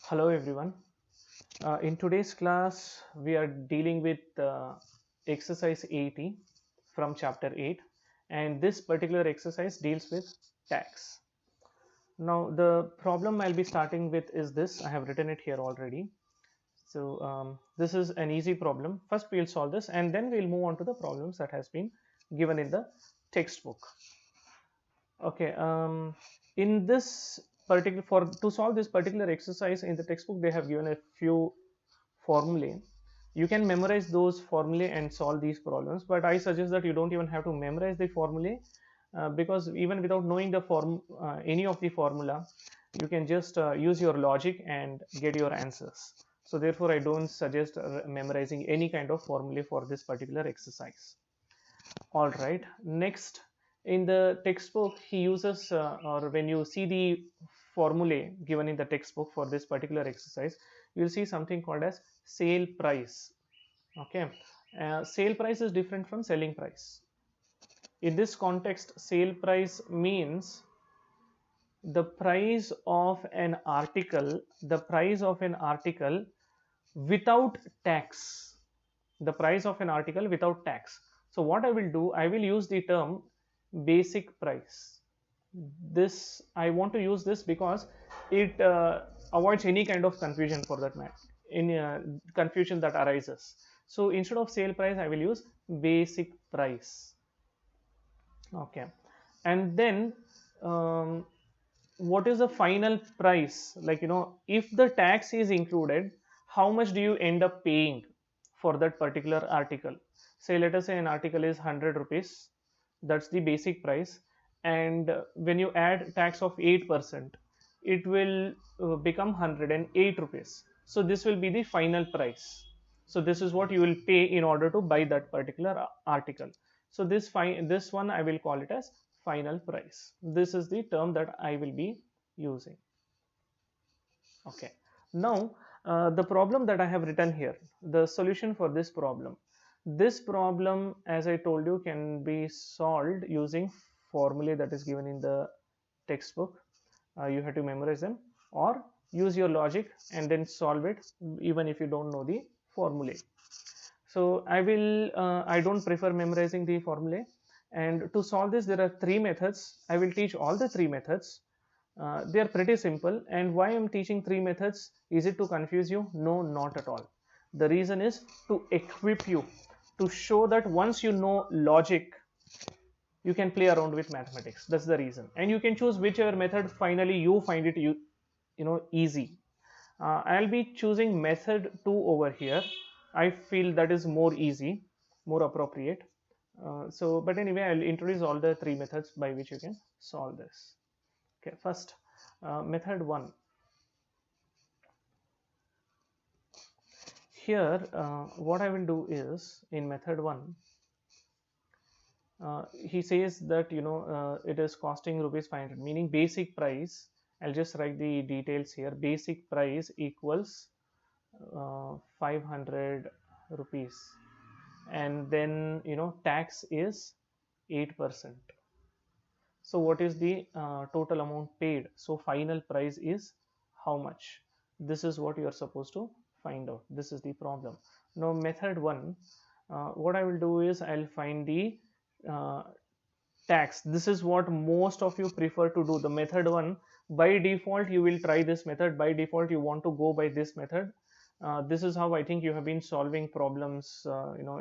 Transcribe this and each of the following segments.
Hello everyone. In today's class, we are dealing with exercise 80 from chapter 8, and this particular exercise deals with tax. Now, the problem I'll be starting with is this. I have written it here already. So, this is an easy problem. First, we'll solve this, and then we'll move on to the problems that has been given in the textbook. Okay. In this particular, for to solve this particular exercise in the textbook, they have given a few formulae. You can memorize those formulae and solve these problems, but I suggest that you don't even have to memorize the formulae, because even without knowing the any of the formula, you can just use your logic and get your answers. So therefore I don't suggest memorizing any kind of formulae for this particular exercise. All right, next, in the textbook he uses or when you see the formulae given in the textbook for this particular exercise, you will see something called as sale price. Okay. Sale price is different from selling price. In this context, sale price means the price of an article without tax. The price of an article without tax. So what I will do, I will use the term basic price. This, I want to use this because it avoids any kind of confusion, for that matter, any confusion that arises. So instead of sale price, I will use basic price. Okay. And then what is the final price? Like, if the tax is included, how much do you end up paying for that particular article? Say, let us say an article is 100 rupees. That's the basic price. And when you add tax of 8%, it will become 108 rupees. So this will be the final price. So this is what you will pay in order to buy that particular article. So this one I will call it as final price. This is the term that I will be using. Okay. Now, the problem that I have written here, the solution for this problem. This problem, as I told you, can be solved using formulae that is given in the textbook. You have to memorize them or use your logic and then solve it, even if you don't know the formulae. So I don't prefer memorizing the formulae. And to solve this, there are three methods. I will teach all the three methods. They are pretty simple. And why I'm teaching three methods? Is it to confuse you? No, not at all. The reason is to equip you, to show that once you know logic, you can play around with mathematics. That's the reason. And you can choose whichever method finally you find it easy. I'll be choosing method 2 over here. I feel that is more easy, more appropriate. But anyway, I'll introduce all the three methods by which you can solve this. Okay, first, method 1. Here, what I will do is, in method 1, he says that it is costing rupees 500, meaning basic price. I'll just write the details here. Basic price equals 500 rupees, and then tax is 8%. So what is the total amount paid? So final price is how much? This is what you are supposed to find out. This is the problem. Now method 1, what I will do is I'll find the uh, tax. This is what most of you prefer to do. The method 1, by default you will try this method. By default you want to go by this method. This is how I think you have been solving problems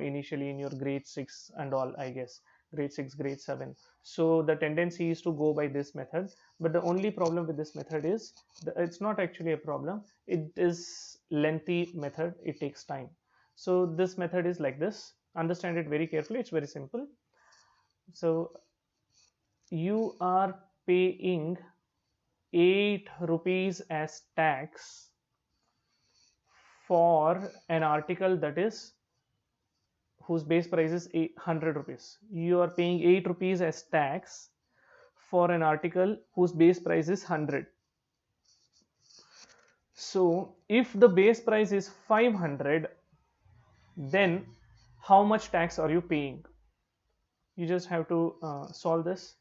initially in your grade 6 and all, I guess grade 6, grade 7. So the tendency is to go by this method, but the only problem with this method is it's not actually a problem. It is lengthy method, it takes time. So this method is like this. Understand it very carefully. It's very simple. So you are paying 8 rupees as tax for an article that is whose base price is 100 rupees. You are paying 8 rupees as tax for an article whose base price is 100. So if the base price is 500, then how much tax are you paying? You just have to solve this.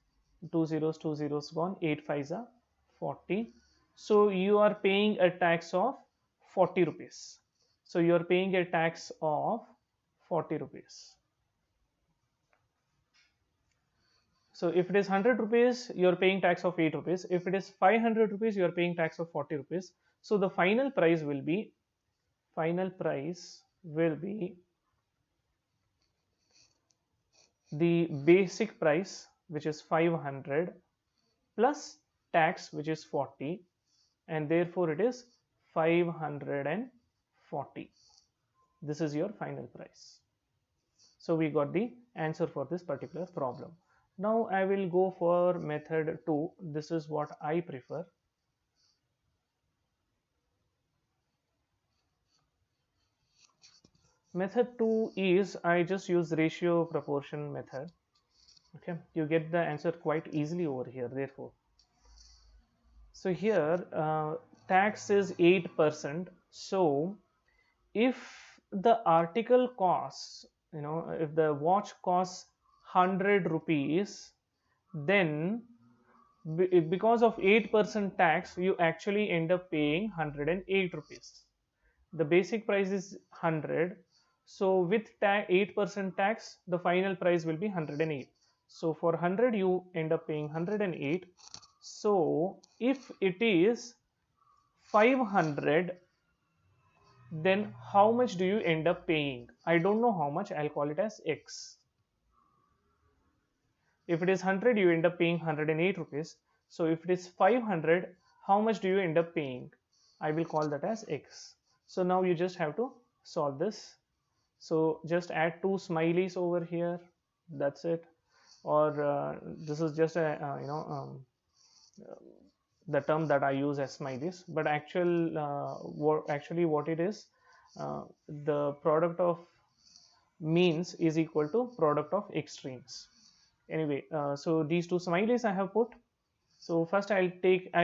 2 zeros gone, 8 5s are 40. So you are paying a tax of 40 rupees. So you are paying a tax of 40 rupees. So if it is 100 rupees, you are paying tax of 8 rupees. If it is 500 rupees, you are paying tax of 40 rupees. So the final price will be the basic price, which is 500, plus tax, which is 40, and therefore it is 540. This is your final price. So we got the answer for this particular problem. Now I will go for method 2. This is what I prefer. Method 2 is I just use ratio proportion method. Okay, you get the answer quite easily over here, therefore. So here tax is 8%. So if the article costs, if the watch costs 100 rupees, then because of 8% tax, you actually end up paying 108 rupees. The basic price is 100. So with 8% tax, the final price will be 108. So for 100, you end up paying 108. So if it is 500, then how much do you end up paying? I don't know how much. I'll call it as X. If it is 100, you end up paying 108 rupees. So if it is 500, how much do you end up paying? I will call that as X. So now you just have to solve this. So just add two smileys over here. That's it. Or this is just a the term that I use as smileys. But actually what it is, the product of means is equal to product of extremes. Anyway, so these two smileys I have put. So first I'll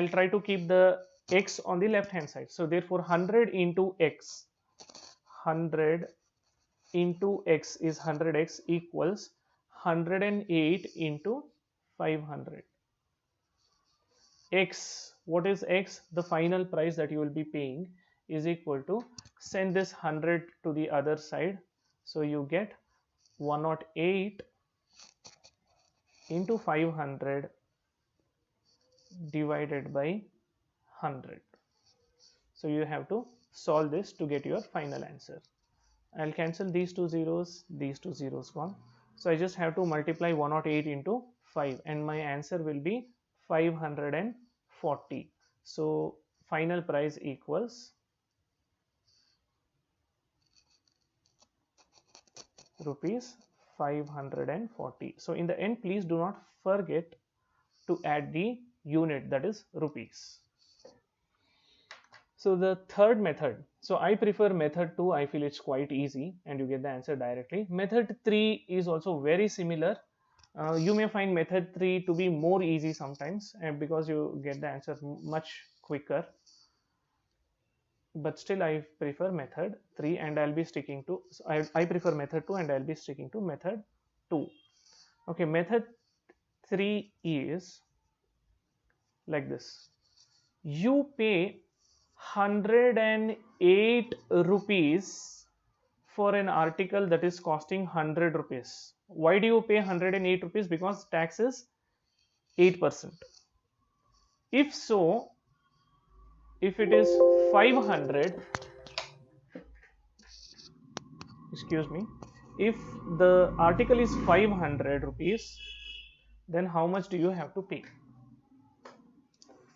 try to keep the X on the left hand side. So therefore 100 into X, 100 into X is 100X equals 108 into 500. X, what is X? The final price that you will be paying is equal to, send this 100 to the other side. So you get 108 into 500 divided by 100. So you have to solve this to get your final answer. I'll cancel these two zeros gone. So I just have to multiply 108 into 5 and my answer will be 540. So final price equals rupees 540. So in the end, please do not forget to add the unit, that is rupees. So the third method, so I prefer method 2. I feel it's quite easy and you get the answer directly. Method 3 is also very similar. You may find method 3 to be more easy sometimes, and because you get the answer much quicker, but still I prefer method 3 and I'll be sticking to, I prefer method 2 and I'll be sticking to method 2. Okay, method 3 is like this. You pay 108 rupees for an article that is costing 100 rupees. Why do you pay 108 rupees? Because tax is 8%. If so, if it is 500, excuse me, if the article is 500 rupees, then how much do you have to pay?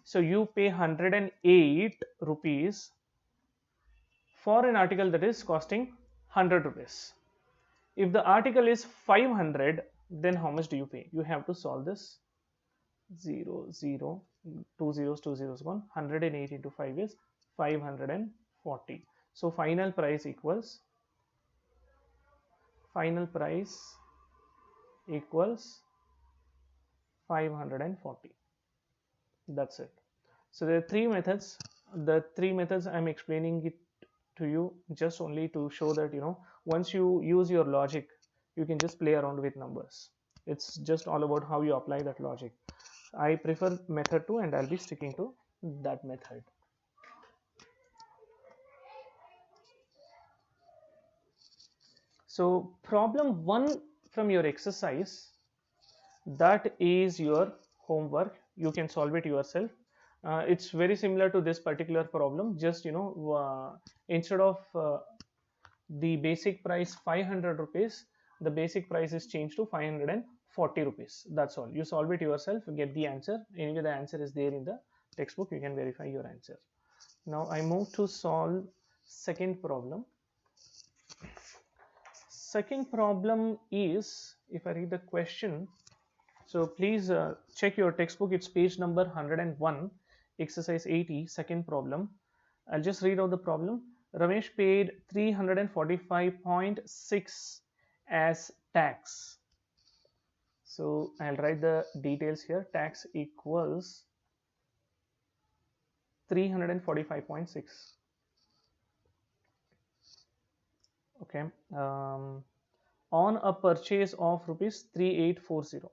So you pay 108 rupees for an article that is costing 100 rupees. If the article is 500, then how much do you pay? You have to solve this. 0, 0, 2 zeros gone. 108 into 5 is 540. So final price equals 540. That's it. So there are three methods. The three methods I'm explaining it to you just only to show that once you use your logic, you can just play around with numbers. It's just all about how you apply that logic. I prefer method 2 and I'll be sticking to that method. So problem 1 from your exercise, that is your homework. You can solve it yourself. It's very similar to this particular problem, just instead of the basic price 500 rupees, the basic price is changed to 540 rupees. That's all. You solve it yourself, get the answer. Anyway, the answer is there in the textbook. You can verify your answer. Now I move to solve second problem. Second problem is, if I read the question, so please check your textbook. It's page number 101, exercise 80, second problem. I'll just read out the problem. Ramesh paid 345.6 as tax. So I'll write the details here. Tax equals 345.6. Okay. On a purchase of rupees 3840.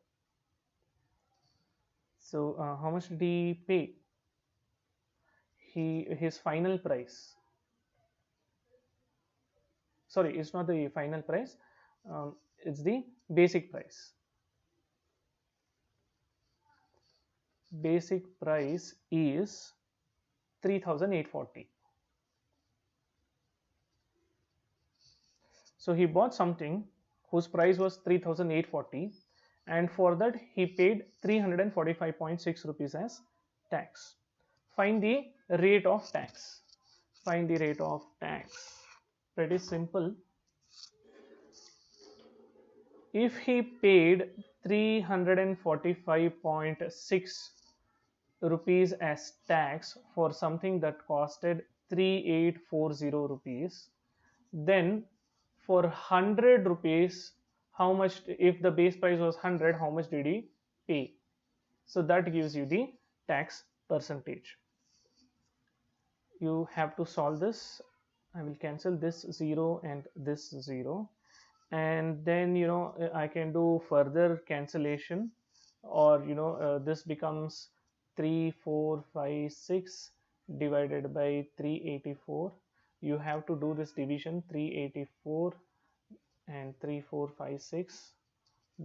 So how much did he pay? His final price. Sorry, it's not the final price. It's the basic price. Basic price is 3,840. So he bought something whose price was 3,840, and for that he paid 345.6 rupees as tax. Find the rate of tax. Find the rate of tax. Pretty simple. If he paid 345.6 rupees as tax for something that costed 3840 rupees, then for 100 rupees, how much, if the base price was 100, how much did he pay? So that gives you the tax percentage. You have to solve this. I will cancel this 0 and this 0, and then I can do further cancellation, or this becomes 3456 divided by 384. You have to do this division, 384 and 3456.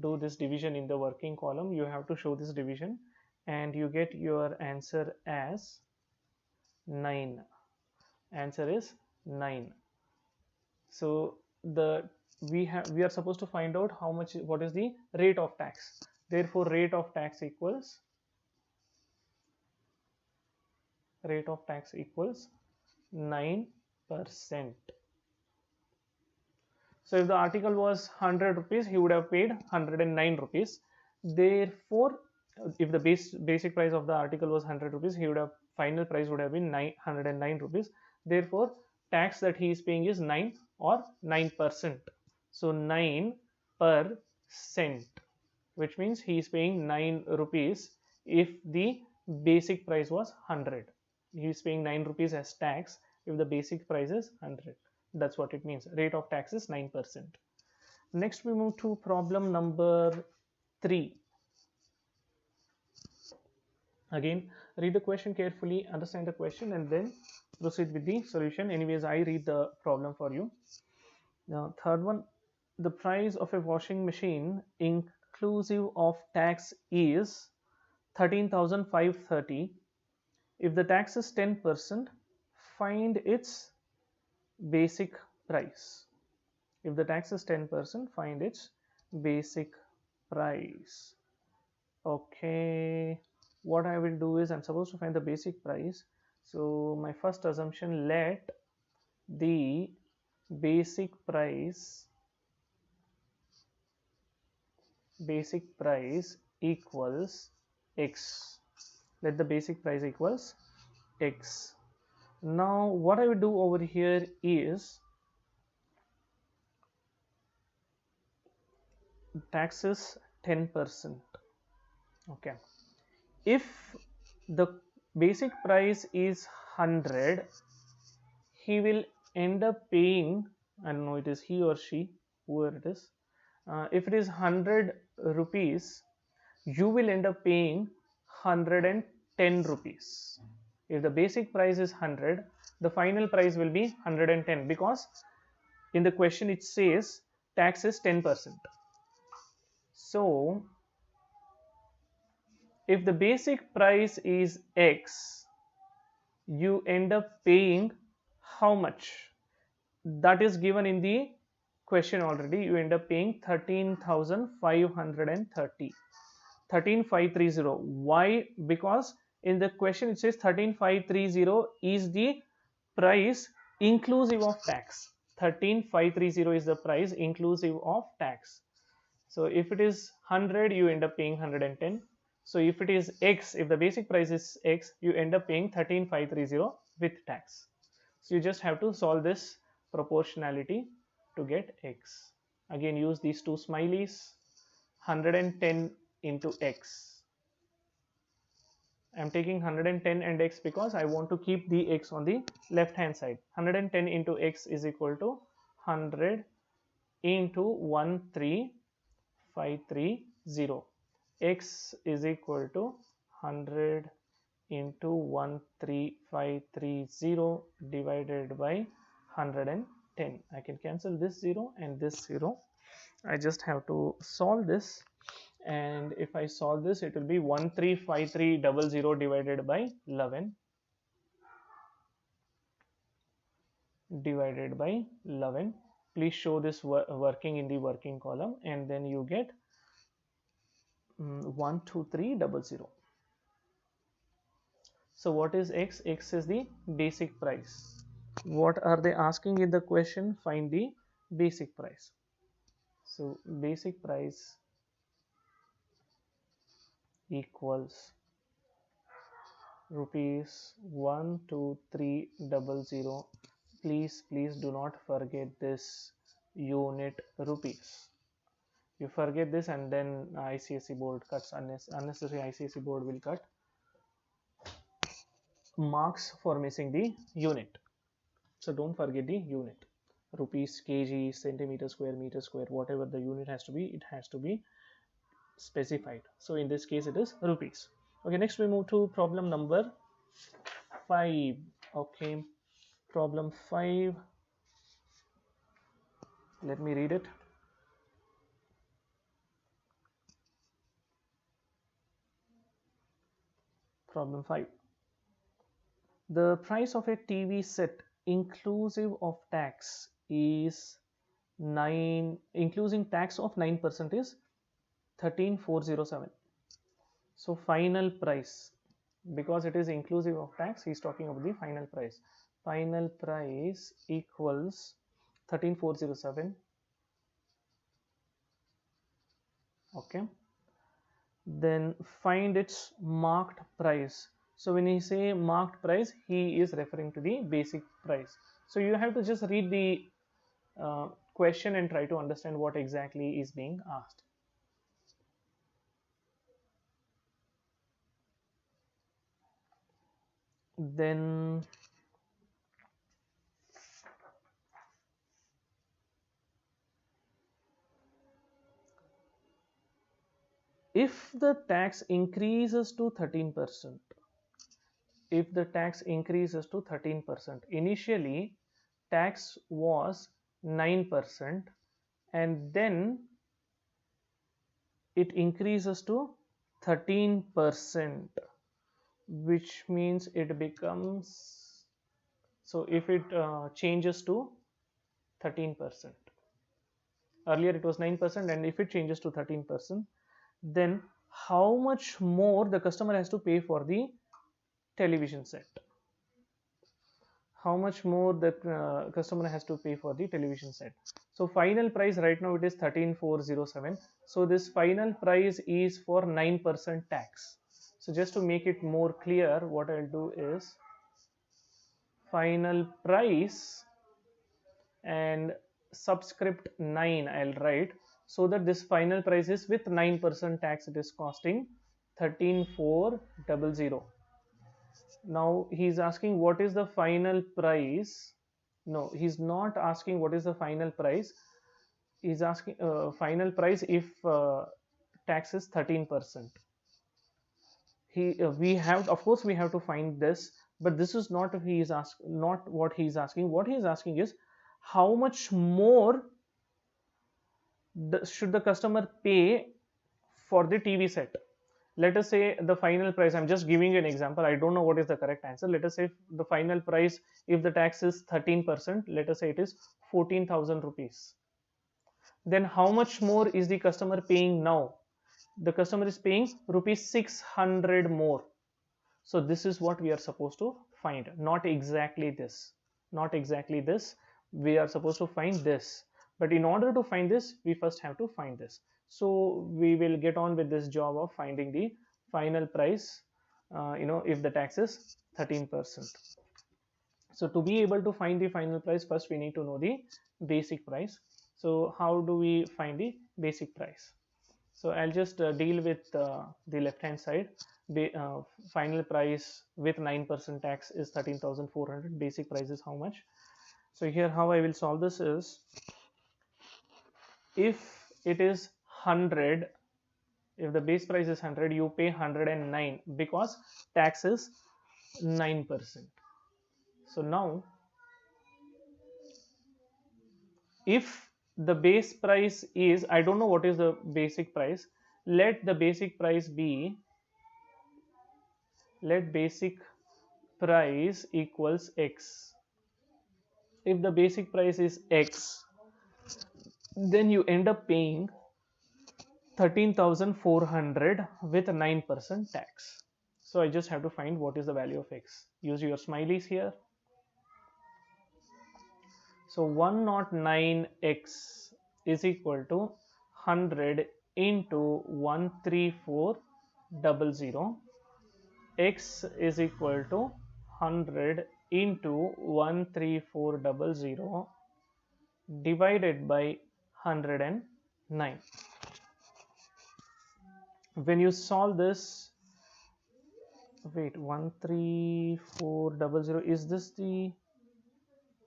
Do this division in the working column. You have to show this division, and you get your answer as 9. Answer is 9. So we are supposed to find out what is the rate of tax. Therefore rate of tax equals 9%. So if the article was 100 rupees, he would have paid 109 rupees. Therefore, if the basic price of the article was 100 rupees, final price would have been 109 rupees. Therefore, tax that he is paying is 9 or 9%. So 9%, which means he is paying 9 rupees if the basic price was 100. He is paying 9 rupees as tax if the basic price is 100. That's what it means. Rate of tax is 9%. Next we move to problem number 3. Again, read the question carefully, understand the question, and then proceed with the solution. Anyways, I read the problem for you. Now, third one, the price of a washing machine inclusive of tax is 13,530. If the tax is 10%, find its basic price. If the tax is 10%, find its basic price. Okay, what I will do is, I'm supposed to find the basic price. So my first assumption, let the basic price equals x. Let the basic price equals x. Now what I will do over here is, tax is 10%. Okay, if the basic price is 100, he will end up paying, I don't know, it is he or she, whoever it is, if it is 100 rupees, you will end up paying 110 rupees. If the basic price is 100, the final price will be 110, because in the question it says tax is 10%. So if the basic price is X, you end up paying how much? That is given in the question already. You end up paying 13,530. 13,530. Why? Because in the question it says 13,530 is the price inclusive of tax. 13,530 is the price inclusive of tax. So if it is 100, you end up paying 110. So if it is X, if the basic price is X, you end up paying 13,530 with tax. So you just have to solve this proportionality to get X. Again, use these two smileys. 110 into X. I'm taking 110 and X because I want to keep the X on the left hand side. 110 into X is equal to 100 into 13530. X is equal to 100 into 13530 divided by 110. I can cancel this 0 and this 0. I just have to solve this, and if I solve this, it will be 13530 divided by 11 divided by 11. Please show this working in the working column, and then you get 12300. So what is X? X is the basic price. What are they asking in the question? Find the basic price. So basic price equals rupees 12300. Please do not forget this unit rupees. You forget this and then ICSE board cuts, unnecessary ICSE board will cut marks for missing the unit. So don't forget the unit. Rupees, kg, centimeter square, meter square, whatever the unit has to be, it has to be specified. So in this case it is rupees. Okay, next we move to problem number 5. Okay, problem 5, let me read it. Problem 5. The price of a TV set inclusive of tax is 9, including tax of 9% is 13,407. So final price, because it is inclusive of tax, he is talking about the final price. Final price equals 13,407. Okay, then find its marked price. So when he say marked price, he is referring to the basic price. So you have to just read the question and try to understand what exactly is being asked. Then if the tax increases to 13%, if the tax increases to 13%, initially tax was 9% and then it increases to 13%, which means it becomes, so if it changes to 13%, earlier it was 9%, and if it changes to 13%, then how much more the customer has to pay for the television set? How much more the customer has to pay for the television set? So final price right now it is 13,407. So this final price is for 9% tax. So just to make it more clear, what I'll do is final price and subscript 9 I'll write, so that this final price is with 9% tax, it is costing 13,400. Now he's asking what is the final price. No, he's not asking what is the final price. He's asking final price if tax is 13%. We have, of course we have to find this But this is not not what he is asking. What he is asking is how much more should the customer pay for the TV set. Let us say the final price, I'm just giving you an example, I don't know what is the correct answer. Let us say the final price, if the tax is 13%, let us say it is 14,000 rupees. Then how much more is the customer paying now? The customer is paying rupees 600 more. So this is what we are supposed to find, not exactly this, not exactly this. We are supposed to find this, but in order to find this, we first have to find this. So we will get on with this job of finding the final price, if the tax is 13%. So to be able to find the final price, first we need to know the basic price. So how do we find the basic price? So I'll just deal with the left hand side. Final price with 9% tax is 13,400. Basic price is how much? So here how I will solve this is, if it is 100, if the base price is 100, you pay 109 because tax is 9%. So now if the base price is, I don't know what is the basic price, let the basic price be, let basic price equals x. If the basic price is x, then you end up paying 13,400 with 9% tax. So I just have to find what is the value of x. Use your smileys here. So 109x is equal to 100 into 13400. X is equal to 100 into 13400 divided by 109. When you solve this, wait, 13400, is this the,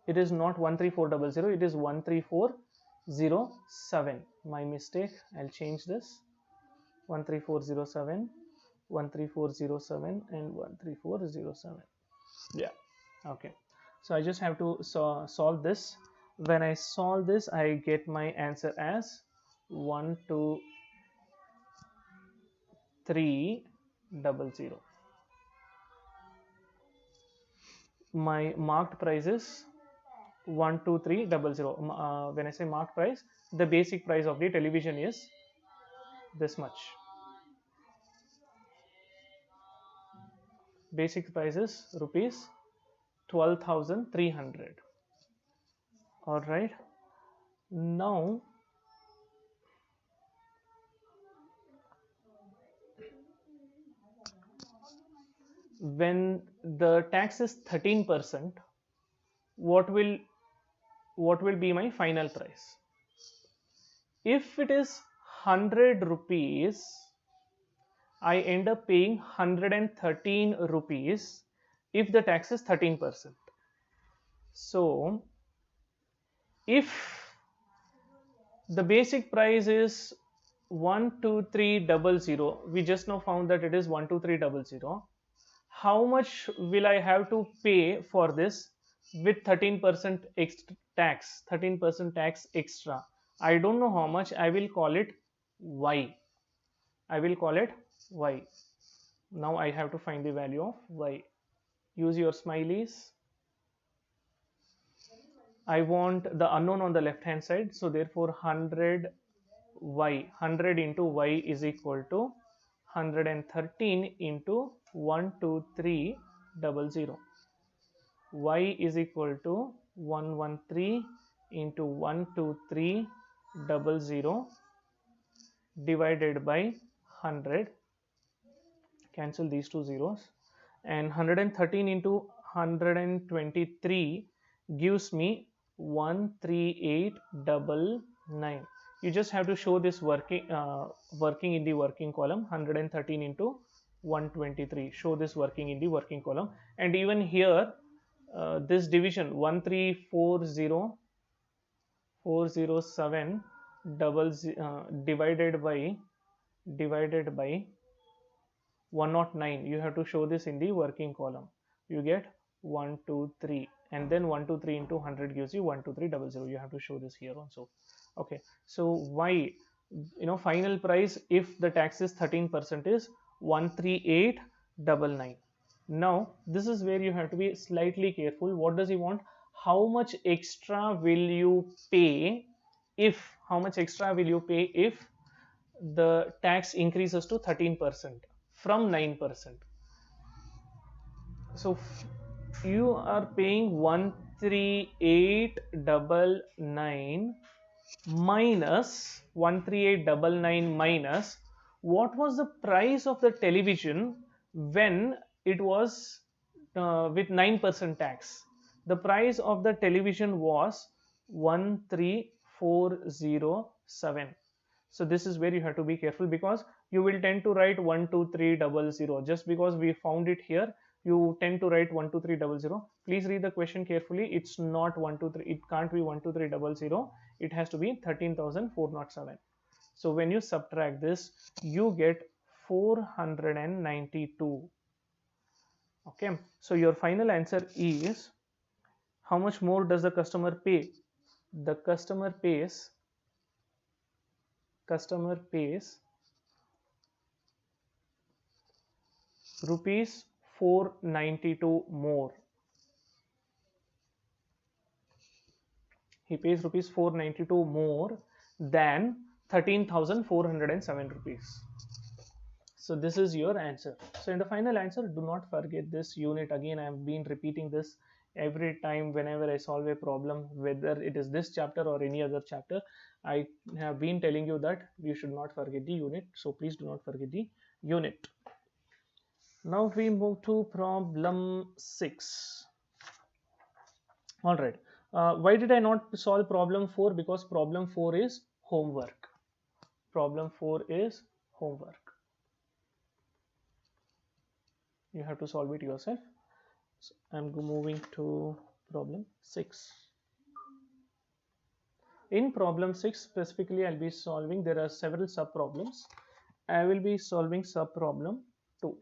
it is not 13400, it is 13407. My mistake, I'll change this. 13407, 13407 and 13407. Yeah, okay. So I just have to solve this. When I solve this, I get my answer as 12300. My marked price is 12300. When I say marked price, the basic price of the television is this much. Basic price is rupees 12,300. All right. Now when the tax is 13%, what will be my final price? If it is 100 rupees, I end up paying 113 rupees if the tax is 13%. So if the basic price is 12300, we just now found that it is 12300. How much will I have to pay for this with 13% tax, 13% tax extra? I don't know how much. I will call it y. I will call it y. Now I have to find the value of y. Use your smileys. I want the unknown on the left hand side, so therefore 100 y, 100 into y is equal to 113 into 12300. Y is equal to 113 into 12300 divided by 100. Cancel these two zeros, and 113 into 123 gives me 13899. You just have to show this working in the working column. 113 into 123, show this working in the working column. And even here this division 1340407 divided by 109, you have to show this in the working column. you get 123, and then 123 into 100 gives you 12300. You have to show this here also. Okay, so why, final price if the tax is 13% is 13899. Now this is where you have to be slightly careful. What does he want? How much extra will you pay if, how much extra will you pay if the tax increases to 13% from 9%? So you are paying 13899 minus 13899 minus what was the price of the television when it was with 9% tax. The price of the television was 13407. So this is where you have to be careful, because you will tend to write 12300. Just because we found it here, you tend to write 12300. Please read the question carefully. It's not 123, it can't be 12300, it has to be 13,407. So when you subtract this, you get 492. Okay, so your final answer is, how much more does the customer pay? The customer pays rupees 492 more. He pays rupees 492 more than 13,407 rupees. So this is your answer. So in the final answer, do not forget this unit. Again, I have been repeating this every time whenever I solve a problem, whether it is this chapter or any other chapter. I have been telling you that you should not forget the unit. So please do not forget the unit. Now we move to problem 6. All right. Why did I not solve problem 4? Because problem 4 is homework. Problem 4 is homework. You have to solve it yourself. So I'm moving to problem 6. In problem 6 specifically, I'll be solving, there are several sub problems. I will be solving sub problem 2.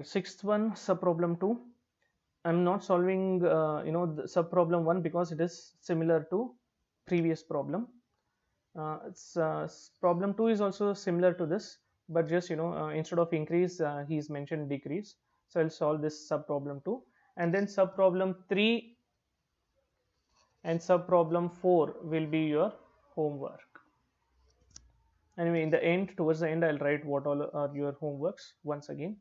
Sixth one, sub problem 2. I'm not solving the sub problem 1 because it is similar to previous problem. Problem 2 is also similar to this, but just instead of increase, he's mentioned decrease. So I'll solve this sub problem 2, and then sub problem 3 and sub problem 4 will be your homework. Anyway, in the end, towards the end, I'll write what all are your homeworks once again.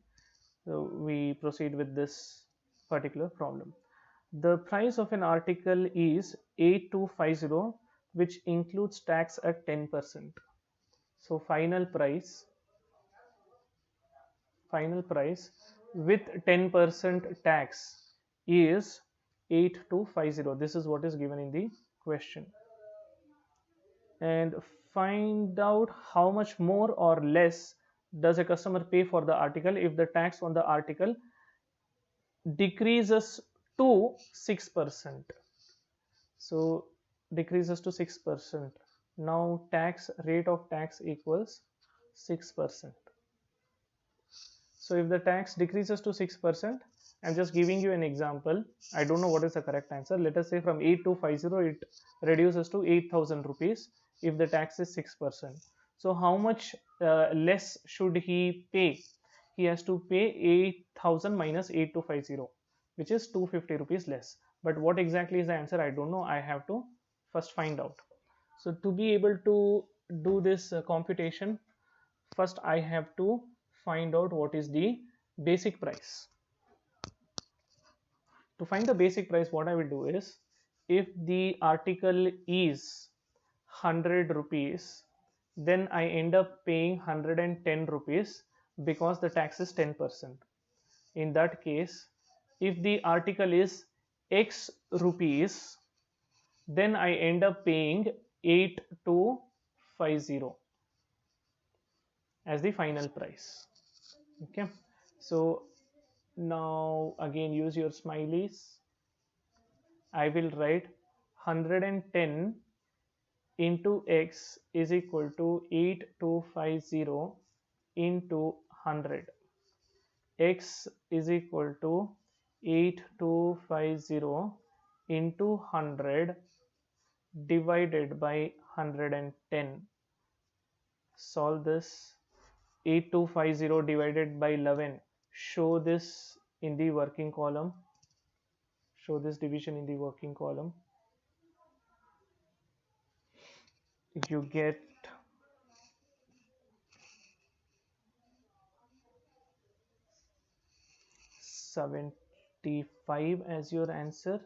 So we proceed with this particular problem. The price of an article is 8250, which includes tax at 10%. So final price with 10% tax is 8250. This is what is given in the question. And find out how much more or less does a customer pay for the article if the tax on the article decreases to 6%. So decreases to 6%. Now rate of tax equals 6%. So if the tax decreases to 6%, I'm just giving you an example. I don't know what is the correct answer. Let us say from 8250 it reduces to 8,000 rupees if the tax is 6%. So how much less should he pay? He has to pay 8,000 minus 8250, which is 250 rupees less. But what exactly is the answer? I don't know. I have to first find out. So to be able to do this computation, first I have to find out what is the basic price. To find the basic price, what I will do is, if the article is 100 rupees, then I end up paying 110 rupees because the tax is 10%. In that case, if the article is X rupees, then I end up paying 8250 8250 as the final price. Okay, so now again use your smileys. I will write 110 into x is equal to 8250 into 100. X is equal to 8250 into 100 divided by 110. Solve this. 8250 divided by 11. Show this in the working column. Show this division in the working column. You get 75 as your answer.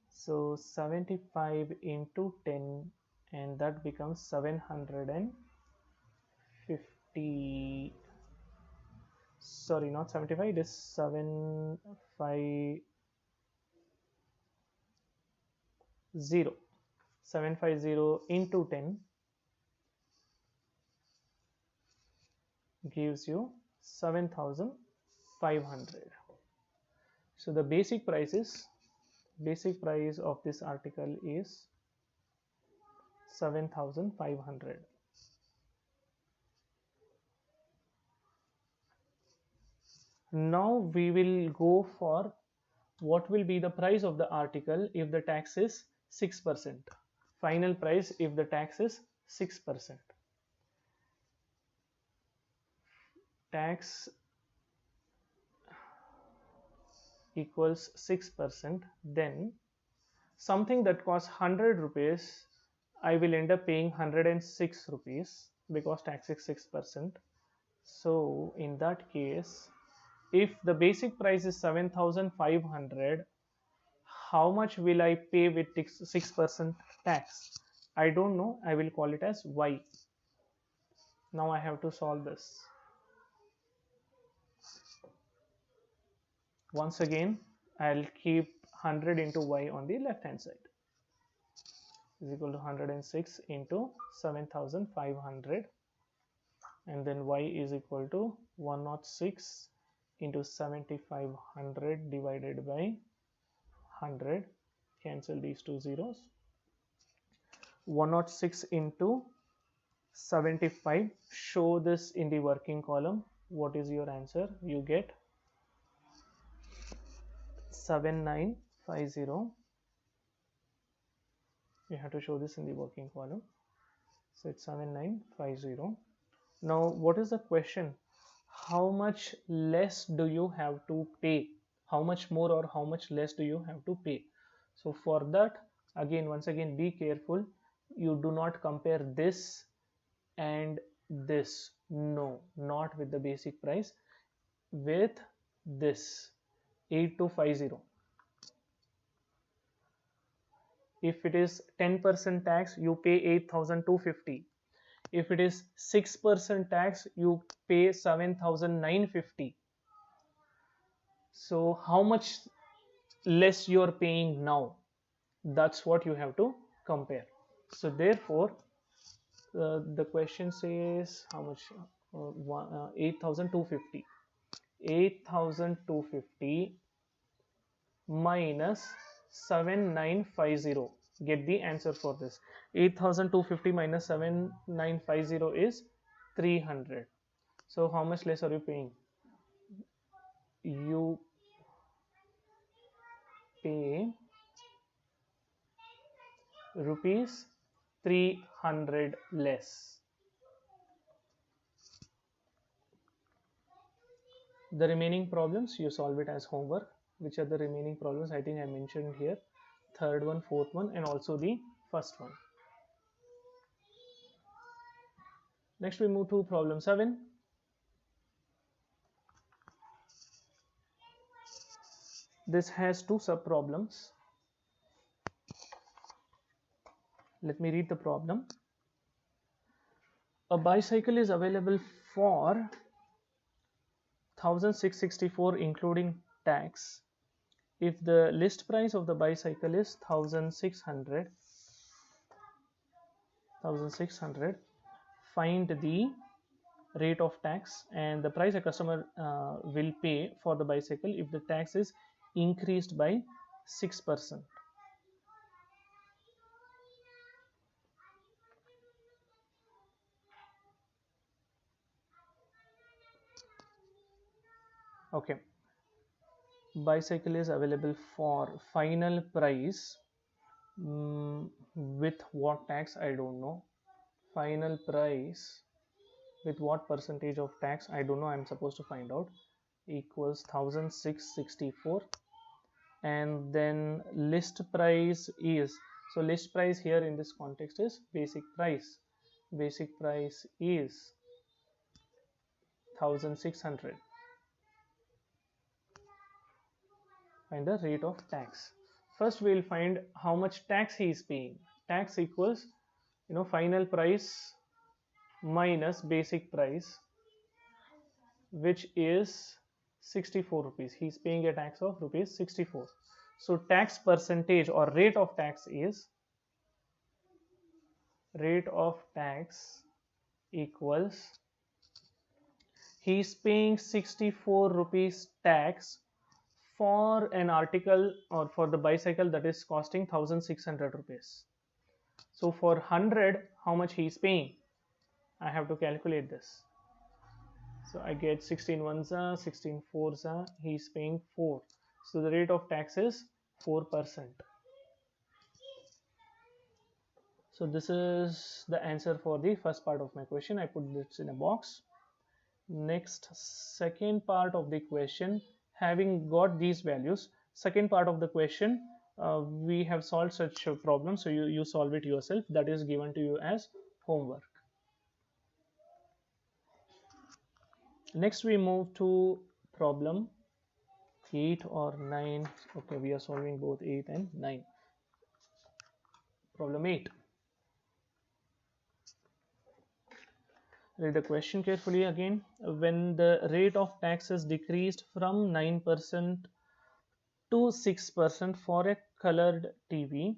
So 75 into 10, and that becomes 750. Sorry, not 75, it is 750. 750 into 10 gives you 7500. So the basic price of this article is 7500. Now we will go for what will be the price of the article if the tax is 6%. Final price if the tax is 6%. Tax equals 6%, then something that costs 100 rupees, I will end up paying 106 rupees because tax is 6%. So in that case, if the basic price is 7500, how much will I pay with 6% tax? I don't know. I will call it as y. Now I have to solve this. Once again, I'll keep 100 into y on the left hand side is equal to 106 into 7500, and then y is equal to 106 into 7500 divided by 100. Cancel these two zeros. 106 into 75. Show this in the working column. What is your answer? You get 7950. You have to show this in the working column. So it's 7950. Now what is the question? How much less do you have to pay? How much more or how much less do you have to pay? So for that, once again be careful. You do not compare this and this. No, not with the basic price. With this 8250. If it is 10% tax, you pay 8250. If it is 6% tax, you pay 7950. So how much less you are paying now? That's what you have to compare. So therefore, the question says how much? 8250. 8250 minus 7950. Get the answer for this. 8250 minus 7950 is 300. So how much less are you paying? You pay rupees 300 less. The remaining problems you solve it as homework. Which are the remaining problems? I think I mentioned here. Third one, fourth one, and also the first one. Next we move to problem 7. This has two sub problems. Let me read the problem. A bicycle is available for 1664 including tax. If the list price of the bicycle is 1600, find the rate of tax and the price a customer will pay for the bicycle if the tax is increased by 6%. Okay, bicycle is available for final price with what tax I don't know. Final price with what percentage of tax I don't know, I'm supposed to find out, equals 1664. And then list price is, so list price here in this context is basic price. Basic price is 1600. Find the rate of tax. First we will find how much tax he is paying. Tax equals, final price minus basic price, which is 64 rupees. He is paying a tax of rupees 64. So tax percentage or rate of tax is, rate of tax equals, he is paying 64 rupees tax for an article or for the bicycle that is costing 1600 rupees. So for 100, how much he is paying? I have to calculate this. So I get 16 ones are 16 fours are, he is paying 4. So the rate of tax is 4%. So this is the answer for the first part of my question. I put this in a box. Next, second part of the question, having got these values, second part of the question, we have solved such a problem, so you solve it yourself. That is given to you as homework. Next we move to problem 8 or 9. Okay, we are solving both 8 and 9. Problem 8. Read the question carefully again. When the rate of tax is decreased from 9% to 6% for a colored TV,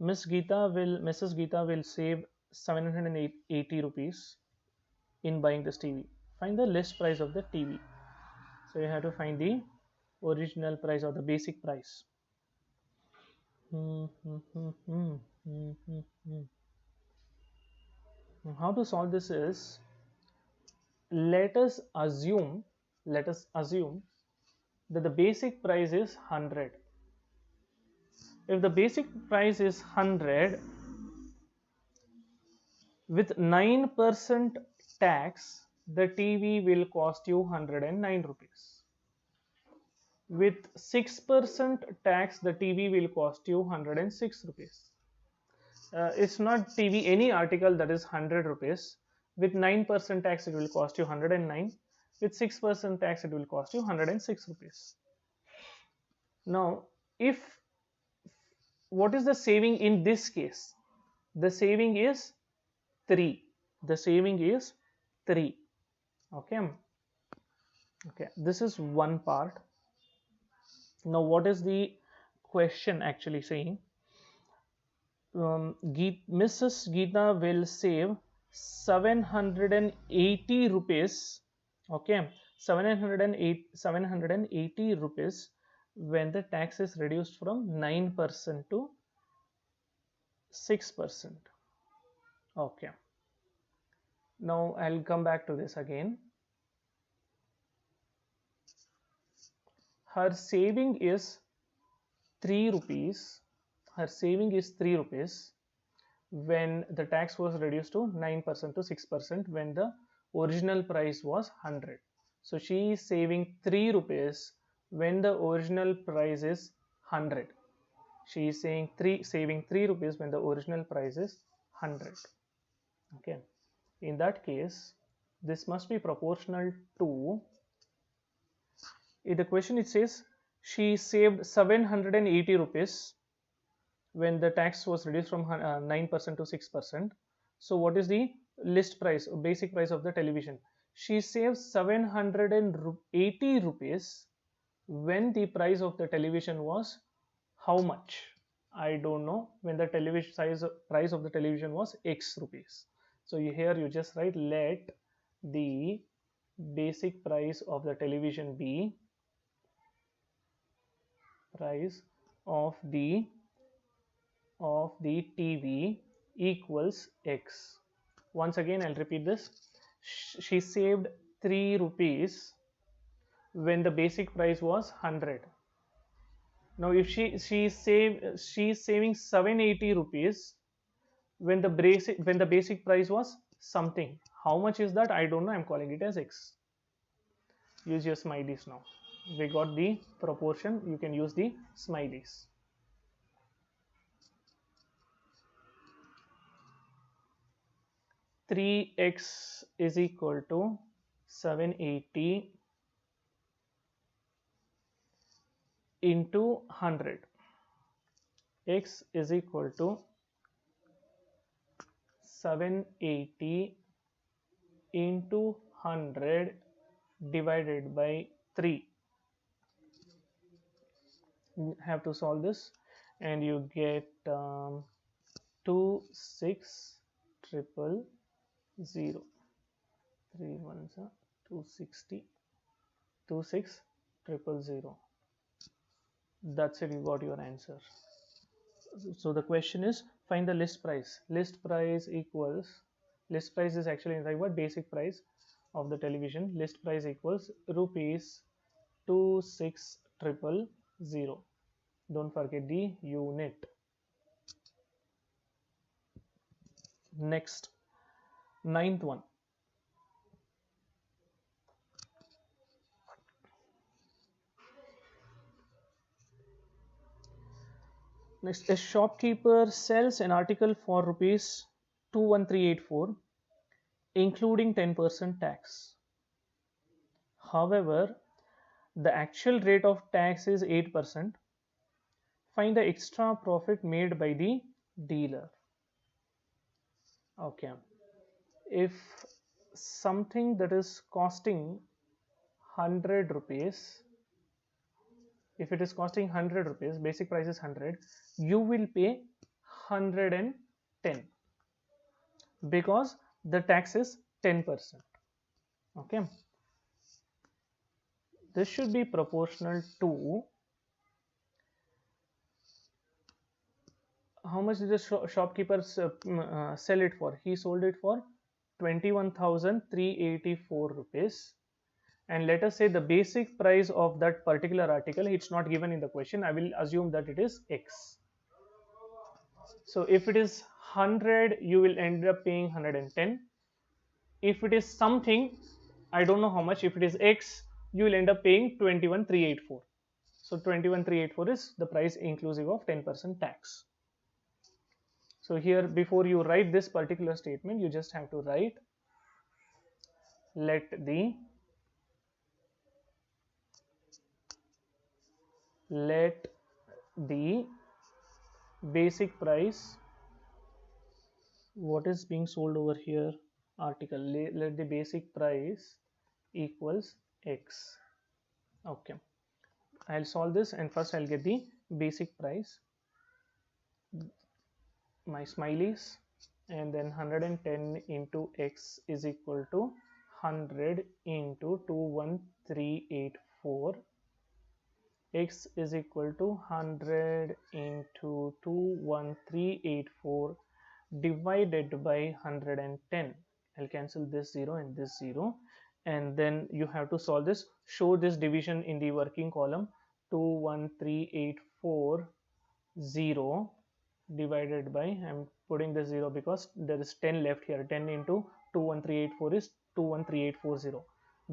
Mrs. Geeta will save 780 rupees in buying this TV. Find the list price of the TV. So you have to find the original price or the basic price. How to solve this is, let us assume that the basic price is 100. If the basic price is 100, with 9% tax, the TV will cost you 109 rupees. With 6% tax, the TV will cost you 106 rupees. It's not TV, any article that is 100 rupees. With 9% tax, it will cost you 109. With 6% tax, it will cost you 106 rupees. Now, what is the saving in this case? The saving is 3. The saving is 3. Okay, this is one part. Now what is the question actually saying? Mrs. Geeta will save 780 rupees. Okay, 780 rupees when the tax is reduced from 9% to 6%. Okay, now I'll come back to this again. Her saving is 3 rupees. Her saving is 3 rupees when the tax was reduced to 9% to 6% when the original price was 100. So she is saving 3 rupees when the original price is 100. She is saving 3 rupees when the original price is 100. Okay, in that case, this must be proportional to, in the question it says she saved 780 rupees when the tax was reduced from 9% to 6%. So what is the list price, basic price of the television? She saves 780 rupees when the price of the television was how much? I don't know. When the television price of the television was X rupees. So here you just write let the basic price of the television be price of the TV equals X. Once again, I'll repeat this. She saved 3 rupees when the basic price was 100. Now, if she's saving 780 rupees when the basic price was something. How much is that? I don't know. I'm calling it as X. Use your smileys now. We got the proportion. You can use the smileys. 3x is equal to 780 into 100. X is equal to 780 into 100 divided by 3. You have to solve this and you get 26,000. 3 ones are 260, 26,000. That's it, you got your answer. So the question is find the list price. List price is actually inside what? Basic price of the television. List price equals rupees 26,000. Don't forget the unit. Next, ninth one. Next, a shopkeeper sells an article for rupees 21384, including 10% tax. However, the actual rate of tax is 8%. Find the extra profit made by the dealer. Okay, if something that is costing 100 rupees, if it is costing 100 rupees, basic price is 100, you will pay 110 because the tax is 10%. Okay, this should be proportional to how much did the shopkeeper sell it for. He sold it for 21,384 rupees, and let us say the basic price of that particular article, it's not given in the question, I will assume that it is X. So if it is 100, you will end up paying 110. If it is something, I don't know how much, if it is X, you will end up paying 21,384. So 21,384 is the price inclusive of 10% tax. So here, before you write this particular statement, you just have to write let the basic price, what is being sold over here, article, let the basic price equals X. Okay, I'll solve this and first I'll get the basic price, my smileys, and then 110 into X is equal to 100 into 21384. X is equal to 100 into 21384 divided by 110. I'll cancel this 0 and this 0, and then you have to solve this. Show this division in the working column. 21384 0 divided by, I'm putting the 0 because there is 10 left here. 10 into 21384 is 213,840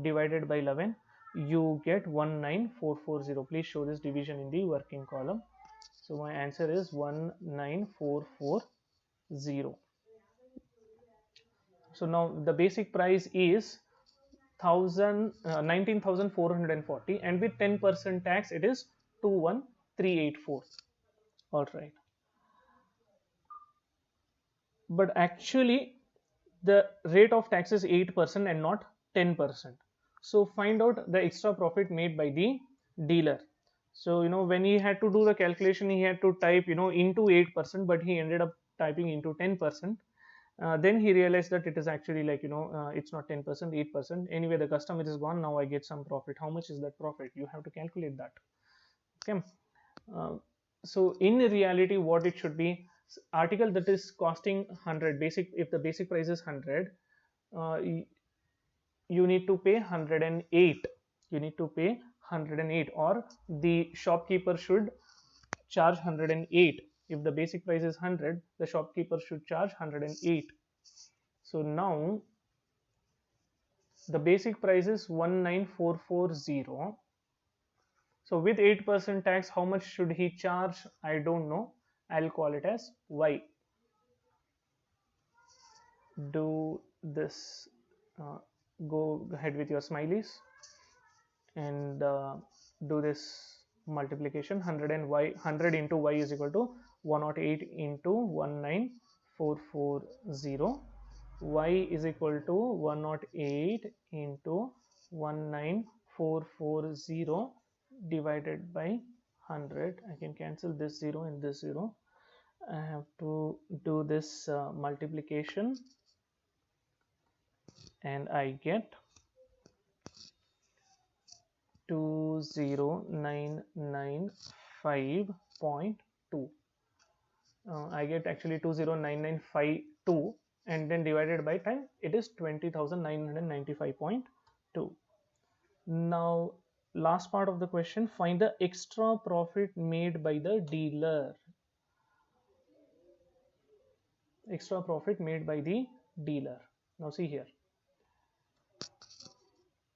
divided by 11, you get 19440. Please show this division in the working column. So my answer is 19440. So now the basic price is 19,440, and with 10% tax it is 21,384. All right, but actually the rate of tax is 8% and not 10%. So find out the extra profit made by the dealer. So when he had to do the calculation, he had to type into 8%, but he ended up typing into 10%. Then he realized that it is actually like, it's not 10%, 8%. Anyway, the customer is gone. Now I get some profit. How much is that profit? You have to calculate that. Okay. So in reality, what it should be, article that is costing 100 basic, if the basic price is 100, you need to pay 108. You need to pay 108, or the shopkeeper should charge 108. If the basic price is 100, the shopkeeper should charge 108. So now the basic price is 19440. So with 8% tax, how much should he charge? I don't know. I'll call it as Y. Do this. Go ahead with your smileys and do this multiplication. 100 and y, 100 into y is equal to 108 into 19440. Y is equal to 108 into 19440 divided by 100. I can cancel this 0 and this 0. I have to do this multiplication, and I get 20995.2. I get actually 20995.2, and then divided by 10, it is 20,995.2. Now, last part of the question, find the extra profit made by the dealer. Extra profit made by the dealer. Now see here,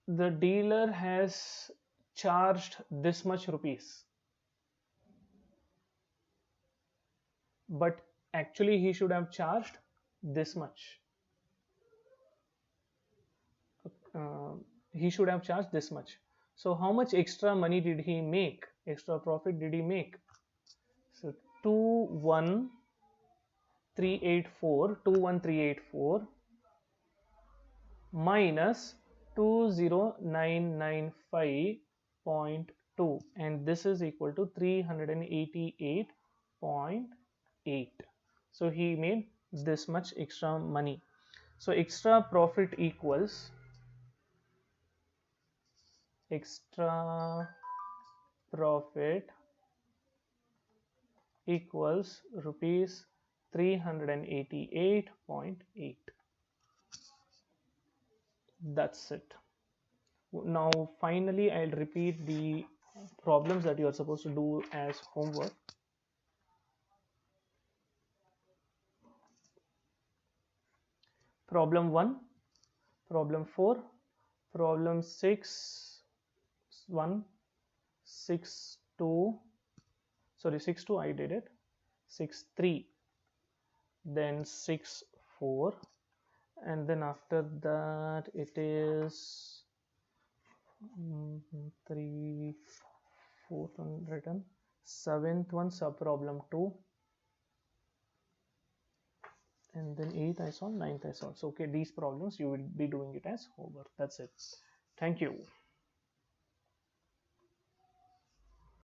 the dealer has charged this much rupees, but actually he should have charged this much. He should have charged this much. So how much extra money did he make? Extra profit did he make? So 21384 minus 20995.2, and this is equal to 388.8. So he made this much extra money. So extra profit equals rupees 388.8. That's it. Now finally I'll repeat the problems that you are supposed to do as homework. Problem 1, problem 4, problem 6 1, 6 2, sorry 6 2 I did it, 6 3, then 6 4, and then after that it is 3 4 written, 7th one sub problem 2, and then 8th I saw, 9th I saw. So okay, these problems you will be doing it as homework. That's it. Thank you.